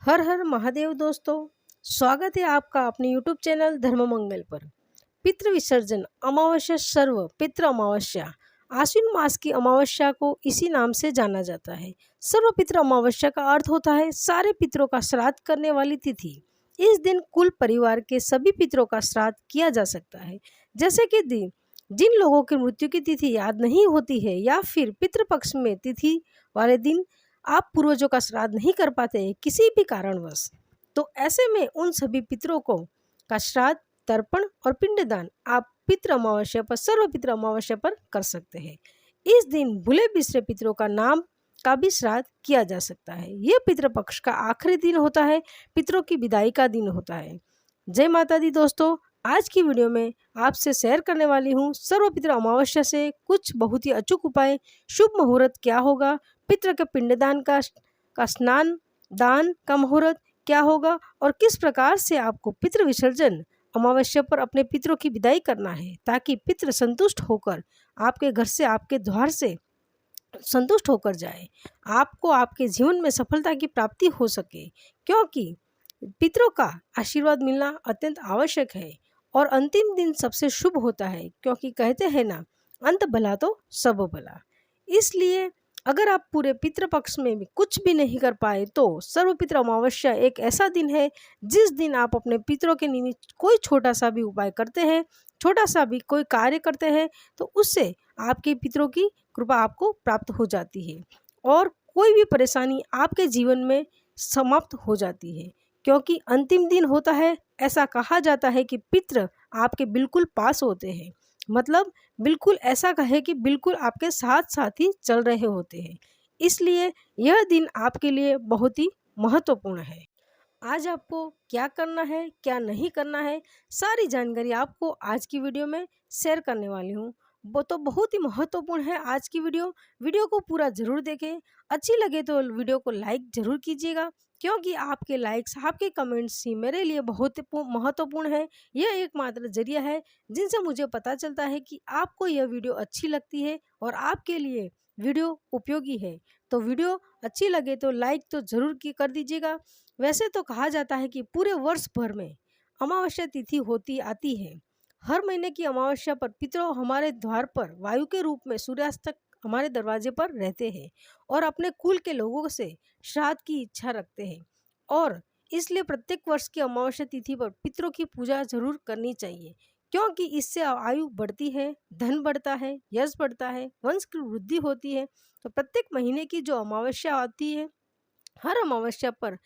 हर हर महादेव दोस्तों, स्वागत है आपका अपने YouTube चैनल धर्म मंगल पर। पितृ विसर्जन अमावस्या सर्व पितृ अमावस्या आश्विन मास की अमावस्या को इसी नाम से जाना जाता है। सर्व पितृ अमावस्या का अर्थ होता है सारे पितरों का श्राद्ध करने वाली तिथि। इस दिन कुल परिवार के सभी पितरों का श्राद्ध किया जा सकता है। जैसे कि जिन लोगों की मृत्यु की तिथि याद नहीं होती है या फिर पितृपक्ष में तिथि वाले दिन आप पूर्वजों का श्राद्ध नहीं कर पाते किसी भी कारणवश, तो ऐसे में उन सभी पितरों को का श्राद्ध, तर्पण और पिंडदान आप पितृ अमावस्या पर सर्व पितृ अमावस्या पर कर सकते हैं। इस दिन भूले बिसरे पितरों का नाम का भी श्राद्ध किया जा सकता है। यह पितृपक्ष का आखिरी दिन होता है, पितरों की विदाई का दिन होता है। जय माता दी दोस्तों, आज की वीडियो में आपसे शेयर करने वाली हूँ सर्व पितृ अमावस्या से कुछ बहुत ही अचूक उपाय। शुभ मुहूर्त क्या होगा, पितृ के पिंडदान का स्नान दान का मुहूर्त क्या होगा और किस प्रकार से आपको पितृ विसर्जन अमावस्या पर अपने पितरों की विदाई करना है ताकि पितृ संतुष्ट होकर आपके घर से, आपके द्वार से संतुष्ट होकर जाए, आपको आपके जीवन में सफलता की प्राप्ति हो सके। क्योंकि पितरों का आशीर्वाद मिलना अत्यंत आवश्यक है और अंतिम दिन सबसे शुभ होता है, क्योंकि कहते हैं ना, अंत भला तो सब भला। इसलिए अगर आप पूरे पितृपक्ष में भी कुछ भी नहीं कर पाए तो सर्वपितृ अमावस्या एक ऐसा दिन है जिस दिन आप अपने पितरों के निमित्त कोई छोटा सा भी उपाय करते हैं, छोटा सा भी कोई कार्य करते हैं, तो उससे आपके पितरों की कृपा आपको प्राप्त हो जाती है और कोई भी परेशानी आपके जीवन में समाप्त हो जाती है। क्योंकि अंतिम दिन होता है, ऐसा कहा जाता है कि पितृ आपके बिल्कुल पास होते हैं, मतलब बिल्कुल ऐसा कहे कि बिल्कुल आपके साथ साथ ही चल रहे होते हैं। इसलिए यह दिन आपके लिए बहुत ही महत्वपूर्ण है। आज आपको क्या करना है, क्या नहीं करना है, सारी जानकारी आपको आज की वीडियो में शेयर करने वाली हूँ। वो तो बहुत ही महत्वपूर्ण है आज की वीडियो को पूरा जरूर देखें। अच्छी लगे तो वीडियो को लाइक जरूर कीजिएगा, क्योंकि आपके लाइक्स, आपके कमेंट्स ही मेरे लिए बहुत महत्वपूर्ण है। यह एकमात्र जरिया है जिनसे मुझे पता चलता है कि आपको यह वीडियो अच्छी लगती है और आपके लिए वीडियो उपयोगी है। तो वीडियो अच्छी लगे तो लाइक तो जरूर कर दीजिएगा। वैसे तो कहा जाता है कि पूरे वर्ष भर में अमावस्या तिथि होती आती है। हर महीने की अमावस्या पर पितरों हमारे द्वार पर वायु के रूप में सूर्यास्त तक हमारे दरवाजे पर रहते हैं और अपने कुल के लोगों से श्राद्ध की इच्छा रखते हैं। और इसलिए प्रत्येक वर्ष की अमावस्या तिथि पर पितरों की पूजा जरूर करनी चाहिए, क्योंकि इससे आयु बढ़ती है, धन बढ़ता है, यश बढ़ता है, वंश की वृद्धि होती है। तो प्रत्येक महीने की जो अमावस्या आती है, हर अमावस्या पर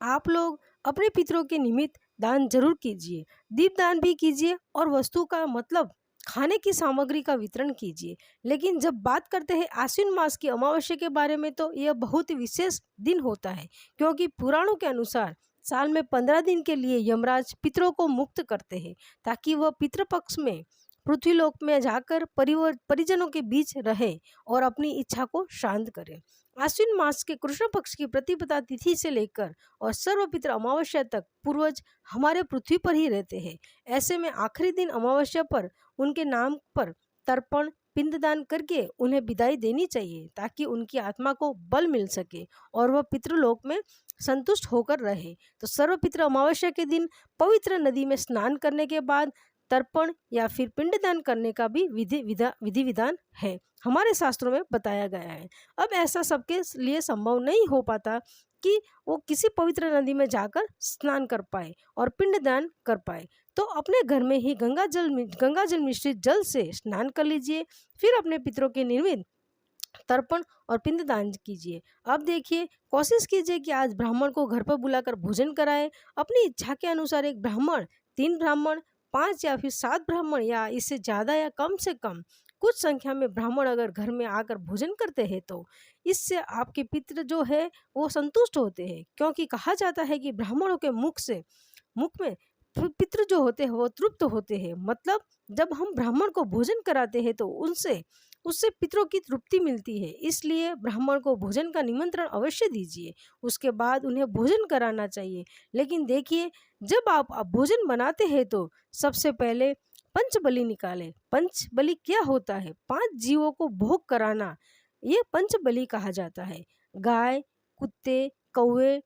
आप लोग अपने पितरों के निमित्त दान जरूर कीजिए, दीपदान भी कीजिए और वस्तु का मतलब खाने की सामग्री का वितरण कीजिए। लेकिन जब बात करते हैं आश्विन मास की अमावस्या के बारे में, तो यह बहुत ही विशेष दिन होता है, क्योंकि पुराणों के अनुसार साल में 15 दिन के लिए यमराज पितरों को मुक्त करते हैं ताकि वह पितृपक्ष में पृथ्वीलोक में जाकर परिजनों के बीच रहे और अपनी इच्छा को शांत करे। आश्विन मास के कृष्ण पक्ष की प्रतिपदा तिथि से लेकर और सर्वपितृ अमावस्या तक पूर्वज हमारे पृथ्वी पर ही रहते हैं। ऐसे में आखिरी दिन अमावस्या पर उनके नाम पर तर्पण पिंडदान करके उन्हें विदाई देनी चाहिए ताकि उनकी आत्मा को बल मिल सके और वह पितृलोक में संतुष्ट होकर रहे। तो सर्वपितृ अमावस्या के दिन पवित्र नदी में स्नान करने के बाद तर्पण या फिर पिंडदान करने का भी विधि विधान है, हमारे शास्त्रों में बताया गया है। अब ऐसा सबके लिए संभव नहीं हो पाता कि वो किसी पवित्र नदी में जाकर स्नान कर पाए और पिंडदान कर पाए, तो अपने घर में ही गंगा जल मिश्रित जल से स्नान कर लीजिए, फिर अपने पितरों के निर्मित तर्पण और पिंडदान कीजिए। अब देखिए, कोशिश कीजिए कि आज ब्राह्मण को घर पर बुलाकर भोजन कराएं। अपनी इच्छा के अनुसार एक ब्राह्मण, 3 ब्राह्मण, 5 या फिर 7 ब्राह्मण या इससे ज़्यादा या कम से कम कुछ संख्या में ब्राह्मण अगर घर में आकर भोजन करते हैं तो इससे आपके पितृ जो है वो संतुष्ट होते हैं। क्योंकि कहा जाता है कि ब्राह्मणों के मुख में पितृ जो होते हैं वो तृप्त होते हैं। मतलब जब हम ब्राह्मण को भोजन कराते हैं तो उससे पितरों की तृप्ति मिलती है। इसलिए ब्राह्मण को भोजन का निमंत्रण अवश्य दीजिए, उसके बाद उन्हें भोजन कराना चाहिए। लेकिन देखिए, जब आप भोजन बनाते हैं तो सबसे पहले पंचबलि निकालें। पंचबलि क्या होता है? 5 जीवों को भोग कराना, ये पंचबलि कहा जाता है। गाय, कुत्ते, कौवे,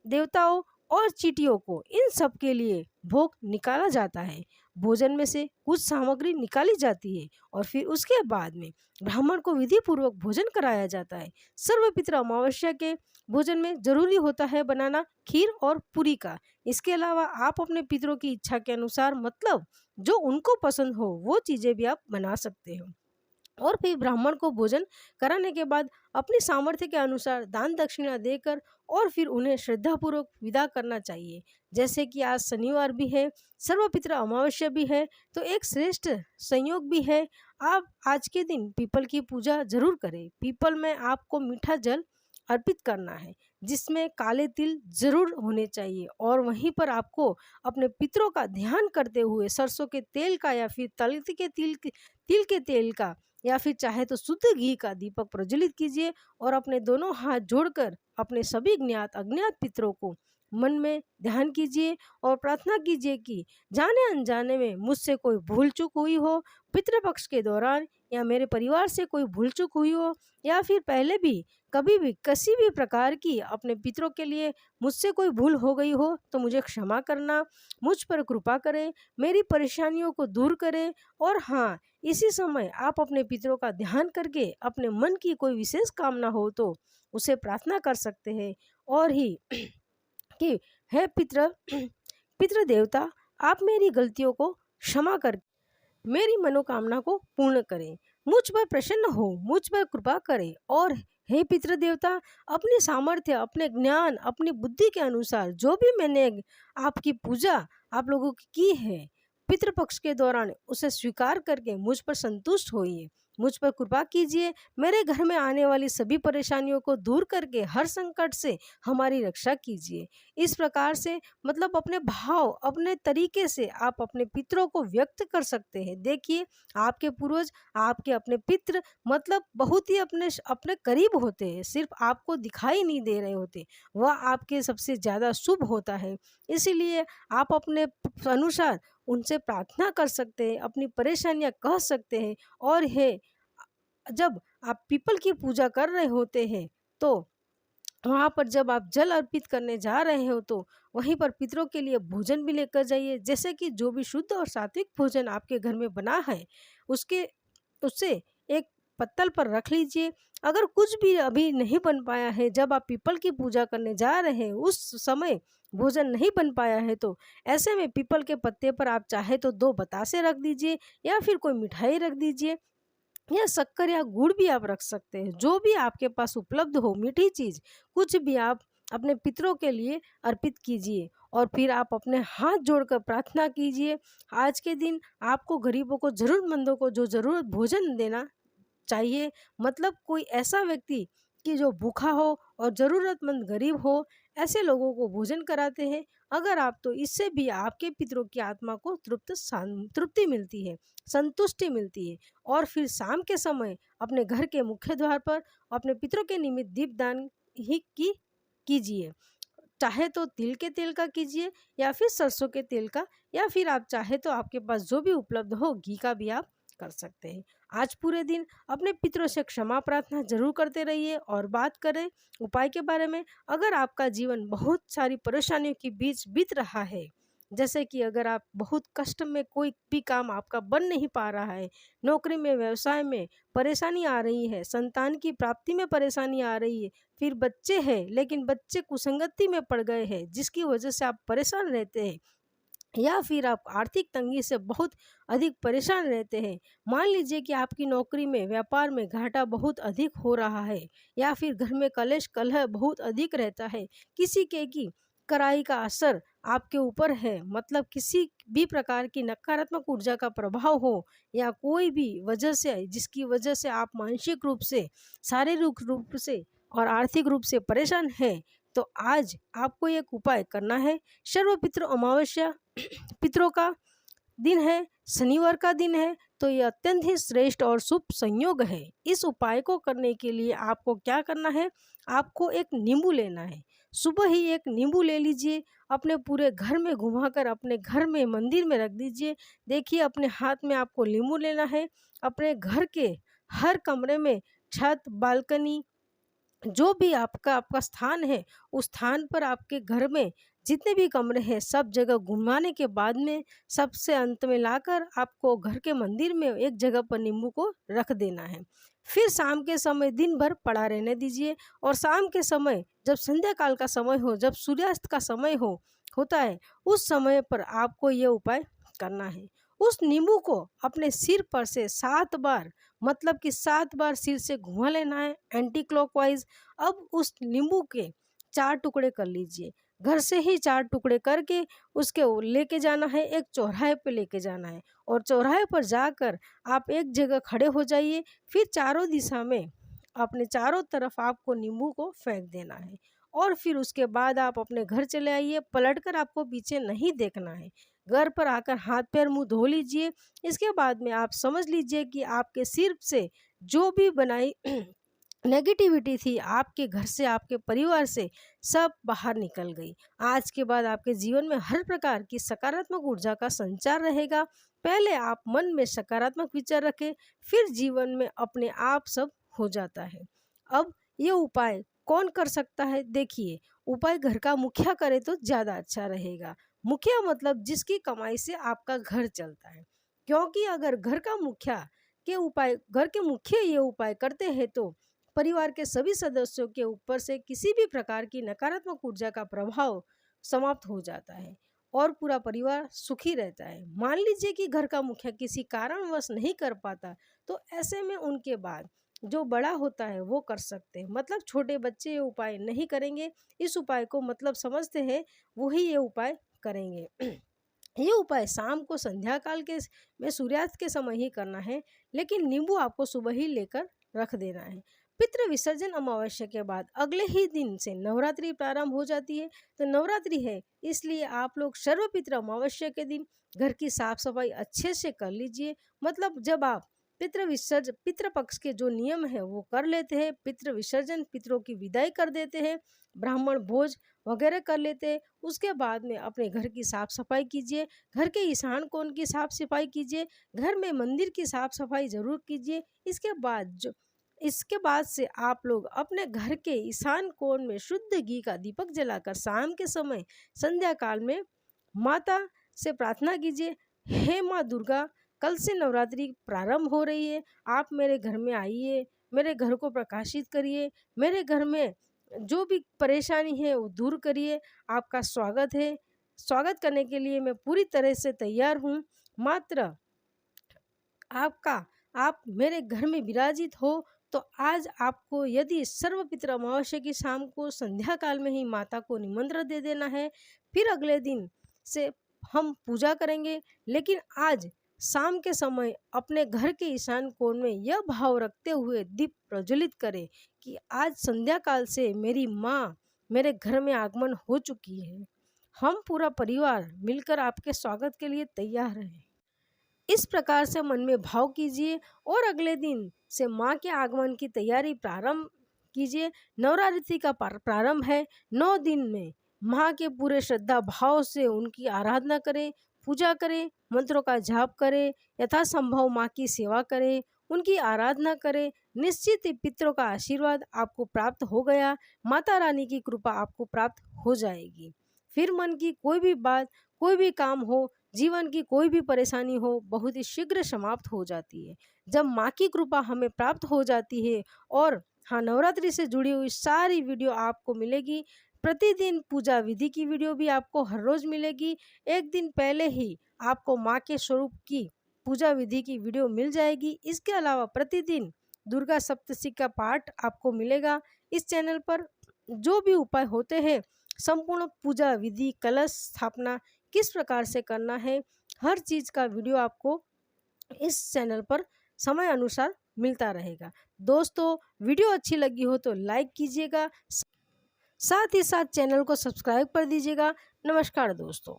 देवताओं और चींटियों को, इन सब के लिए भोग निकाला जाता है। भोजन में से कुछ सामग्री निकाली जाती है और फिर उसके बाद में ब्राह्मण को विधि पूर्वक भोजन कराया जाता है। सर्वपित्र अमावस्या के भोजन में जरूरी होता है बनाना खीर और पूरी का। इसके अलावा आप अपने पितरों की इच्छा के अनुसार, मतलब जो उनको पसंद हो वो चीज़ें भी आप बना सकते हो। और फिर ब्राह्मण को भोजन कराने के बाद अपनी सामर्थ्य के अनुसार दान दक्षिणा देकर और फिर उन्हें श्रद्धापूर्वक विदा करना चाहिए। जैसे कि आज शनिवार भी है, सर्वपित्र अमावस्या भी है, तो एक श्रेष्ठ संयोग भी है। आप आज के दिन पीपल की पूजा जरूर करें। पीपल में आपको मीठा जल अर्पित करना है जिसमें काले तिल जरूर होने चाहिए, और वहीं पर आपको अपने पितरों का ध्यान करते हुए सरसों के तेल का या फिर तिल के तेल का या फिर चाहे तो शुद्ध घी का दीपक प्रज्वलित कीजिए और अपने दोनों हाथ जोड़कर अपने सभी ज्ञात अज्ञात पितरों को मन में ध्यान कीजिए और प्रार्थना कीजिए कि जाने अनजाने में मुझसे कोई भूल चूक हुई हो, पितृपक्ष के दौरान या मेरे परिवार से कोई भूल चूक हुई हो, या फिर पहले भी कभी भी किसी भी प्रकार की अपने पितरों के लिए मुझसे कोई भूल हो गई हो तो मुझे क्षमा करना, मुझ पर कृपा करें, मेरी परेशानियों को दूर करें। और हाँ, इसी समय आप अपने पितरों का ध्यान करके अपने मन की कोई विशेष कामना हो तो उसे प्रार्थना कर सकते हैं। और ही कि हे पितृ देवता, आप मेरी गलतियों को क्षमा कर मेरी मनोकामना को पूर्ण करें, मुझ पर प्रसन्न हो, मुझ पर कृपा करें। और हे पितृ देवता, अपनी सामर्थ्य, अपने ज्ञान, अपनी बुद्धि के अनुसार जो भी मैंने आपकी पूजा आप लोगों की है पितृपक्ष के दौरान, उसे स्वीकार करके मुझ पर संतुष्ट होइए, मुझ पर कृपा कीजिए। मेरे घर में आने वाली सभी परेशानियों को दूर करके हर संकट से हमारी रक्षा कीजिए। इस प्रकार से मतलब अपने भाव, अपने तरीके से आप अपने पितरों को व्यक्त कर सकते हैं। देखिए, आपके पूर्वज, आपके अपने पितृ मतलब बहुत ही अपने अपने करीब होते हैं, सिर्फ आपको दिखाई नहीं दे रहे होते, वह आपके सबसे ज़्यादा शुभ होता है। इसीलिए आप अपने अनुसार उनसे प्रार्थना कर सकते हैं, अपनी परेशानियां कह सकते हैं। और है, जब आप पीपल की पूजा कर रहे होते हैं तो वहाँ पर जब आप जल अर्पित करने जा रहे हो तो वहीं पर पितरों के लिए भोजन भी लेकर जाइए। जैसे कि जो भी शुद्ध और सात्विक भोजन आपके घर में बना है उससे एक पत्तल पर रख लीजिए। अगर कुछ भी अभी नहीं बन पाया है, जब आप पीपल की पूजा करने जा रहे हैं उस समय भोजन नहीं बन पाया है, तो ऐसे में पीपल के पत्ते पर आप चाहे तो 2 बतासे रख दीजिए या फिर कोई मिठाई रख दीजिए, या शक्कर या गुड़ भी आप रख सकते हैं। जो भी आपके पास उपलब्ध हो मीठी चीज़, कुछ भी आप अपने पितरों के लिए अर्पित कीजिए और फिर आप अपने हाथ जोड़कर प्रार्थना कीजिए। आज के दिन आपको गरीबों को, ज़रूरतमंदों को जो ज़रूरत भोजन देना चाहिए, मतलब कोई ऐसा व्यक्ति कि जो भूखा हो और ज़रूरतमंद गरीब हो, ऐसे लोगों को भोजन कराते हैं। अगर आप तो इससे भी आपके पितरों की आत्मा को तृप्ति मिलती है, संतुष्टि मिलती है। और फिर शाम के समय अपने घर के मुख्य द्वार पर अपने पितरों के निमित्त दीपदान ही कीजिए। चाहे तो तिल के तेल का कीजिए या फिर सरसों के तेल का, या फिर आप चाहे तो आपके पास जो भी उपलब्ध हो घी का भी आप कर सकते हैं। आज पूरे दिन अपने पितरों से क्षमा प्रार्थना जरूर करते रहिए। और बात करें उपाय के बारे में, अगर आपका जीवन बहुत सारी परेशानियों के बीच बीत रहा है, जैसे कि अगर आप बहुत कष्ट में, कोई भी काम आपका बन नहीं पा रहा है, नौकरी में, व्यवसाय में परेशानी आ रही है, संतान की प्राप्ति में परेशानी आ रही है, फिर बच्चे हैं लेकिन बच्चे कुसंगति में पड़ गए हैं जिसकी वजह से आप परेशान रहते हैं, या फिर आप आर्थिक तंगी से बहुत अधिक परेशान रहते हैं। मान लीजिए कि आपकी नौकरी में, व्यापार में घाटा बहुत अधिक हो रहा है, या फिर घर में कलेश कलह बहुत अधिक रहता है, किसी के की कड़ाई का असर आपके ऊपर है, मतलब किसी भी प्रकार की नकारात्मक ऊर्जा का प्रभाव हो, या कोई भी वजह से जिसकी वजह से आप मानसिक रूप से, शारीरिक रूप से और आर्थिक रूप से परेशान हैं, तो आज आपको एक उपाय करना है। सर्वपितृ अमावस्या पितरों का दिन है, शनिवार का दिन है, तो ये अत्यंत ही श्रेष्ठ और शुभ संयोग है। इस उपाय को करने के लिए आपको क्या करना है, आपको एक नींबू लेना है। सुबह ही एक नींबू ले लीजिए, अपने पूरे घर में घुमाकर अपने घर में, मंदिर में रख दीजिए। देखिए, अपने हाथ में आपको नींबू लेना है। अपने घर के हर कमरे में, छत, बालकनी जो भी आपका आपका स्थान है, उस स्थान पर आपके घर में जितने भी कमरे हैं सब जगह घुमाने के बाद में सबसे अंत में लाकर आपको घर के मंदिर में एक जगह पर नींबू को रख देना है। फिर शाम के समय दिन भर पड़ा रहने दीजिए और शाम के समय जब संध्या काल का समय हो, जब सूर्यास्त का समय होता है, उस समय पर आपको ये उपाय करना है। उस नींबू को अपने सिर पर से 7 बार, मतलब कि 7 बार सिर से घुमा लेना है एंटी क्लॉकवाइज। अब उस नींबू के 4 टुकड़े कर लीजिए, घर से ही 4 टुकड़े करके उसके लेके जाना है, एक चौराहे पे लेके जाना है और चौराहे पर जाकर आप एक जगह खड़े हो जाइए। फिर चारों दिशा में अपने चारों तरफ आपको नींबू को फेंक देना है और फिर उसके बाद आप अपने घर चले आइए। पलटकर आपको पीछे नहीं देखना है। घर पर आकर हाथ पैर मुंह धो लीजिए। इसके बाद में आप समझ लीजिए कि आपके सिर से जो भी बनाई नेगेटिविटी थी आपके घर से, आपके परिवार से, सब बाहर निकल गई। आज के बाद आपके जीवन में हर प्रकार की सकारात्मक ऊर्जा का संचार रहेगा। पहले आप मन में सकारात्मक विचार रखें, फिर जीवन में अपने आप सब हो जाता है। अब ये उपाय कौन कर सकता है? देखिए, उपाय घर का मुखिया करे तो ज़्यादा अच्छा रहेगा। मुखिया मतलब जिसकी कमाई से आपका घर चलता है, क्योंकि अगर घर के मुखिया ये उपाय करते हैं तो परिवार के सभी सदस्यों के ऊपर से किसी भी प्रकार की नकारात्मक ऊर्जा का प्रभाव समाप्त हो जाता है और पूरा परिवार सुखी रहता है। मान लीजिए कि घर का मुखिया किसी कारणवश नहीं कर पाता, तो ऐसे में उनके बाद जो बड़ा होता है वो कर सकते हैं। मतलब छोटे बच्चे ये उपाय नहीं करेंगे, इस उपाय को मतलब समझते हैं वही ये उपाय करेंगे। ये उपाय शाम को संध्या काल के में सूर्यास्त के समय ही करना है, लेकिन नींबू आपको सुबह ही लेकर रख देना है। पितृ विसर्जन अमावस्या के बाद अगले ही दिन से नवरात्रि प्रारंभ हो जाती है। तो नवरात्रि है, इसलिए आप लोग सर्वपितृ अमावस्या के दिन घर की साफ सफाई अच्छे से कर लीजिए। मतलब जब आप पितृ पक्ष के जो नियम है वो कर लेते हैं, पितृ विसर्जन, पितरों की विदाई कर देते हैं, ब्राह्मण भोज वगैरह कर लेते हैं, उसके बाद में अपने घर की साफ सफाई कीजिए। घर के ईशान कोण की साफ सफाई कीजिए, घर में मंदिर की साफ सफाई जरूर कीजिए। इसके बाद से आप लोग अपने घर के ईशान कोण में शुद्ध घी का दीपक जलाकर शाम के समय संध्या काल में माता से प्रार्थना कीजिए, हे माँ दुर्गा, कल से नवरात्रि प्रारंभ हो रही है, आप मेरे घर में आइए, मेरे घर को प्रकाशित करिए, मेरे घर में जो भी परेशानी है वो दूर करिए। आपका स्वागत है, स्वागत करने के लिए मैं पूरी तरह से तैयार हूँ। मात्र आप मेरे घर में विराजित हो। तो आज आपको यदि सर्वपितृ अमावस्या की शाम को संध्या काल में ही माता को निमंत्रण दे देना है, फिर अगले दिन से हम पूजा करेंगे। लेकिन आज शाम के समय अपने घर के ईशान कोण में यह भाव रखते हुए दीप प्रज्वलित करें कि आज संध्या काल से मेरी माँ मेरे घर में आगमन हो चुकी है। हम पूरा परिवार मिलकर आपके स्वागत के लिए तैयार हैं। इस प्रकार से मन में भाव कीजिए और अगले दिन से माँ के आगमन की तैयारी प्रारंभ कीजिए। नवरात्रि का प्रारंभ है। 9 दिन में माँ के पूरे श्रद्धा भाव से उनकी आराधना करें, पूजा करें, मंत्रों का जाप करें, यथासंभव माँ की सेवा करें, उनकी आराधना करें। निश्चित ही पितरों का आशीर्वाद आपको प्राप्त हो गया, माता रानी की कृपा आपको प्राप्त हो जाएगी। फिर मन की कोई भी बात, कोई भी काम हो, जीवन की कोई भी परेशानी हो, बहुत ही शीघ्र समाप्त हो जाती है जब माँ की कृपा हमें प्राप्त हो जाती है। और हाँ, नवरात्रि से जुड़ी हुई सारी वीडियो आपको मिलेगी। प्रतिदिन पूजा विधि की वीडियो भी आपको हर रोज मिलेगी। एक दिन पहले ही आपको माँ के स्वरूप की पूजा विधि की वीडियो मिल जाएगी। इसके अलावा प्रतिदिन दुर्गा सप्तशती का पाठ आपको मिलेगा इस चैनल पर। जो भी उपाय होते हैं, संपूर्ण पूजा विधि, कलश स्थापना किस प्रकार से करना है, हर चीज़ का वीडियो आपको इस चैनल पर समय अनुसार मिलता रहेगा। दोस्तों, वीडियो अच्छी लगी हो तो लाइक कीजिएगा, साथ ही साथ चैनल को सब्सक्राइब कर दीजिएगा। नमस्कार दोस्तों।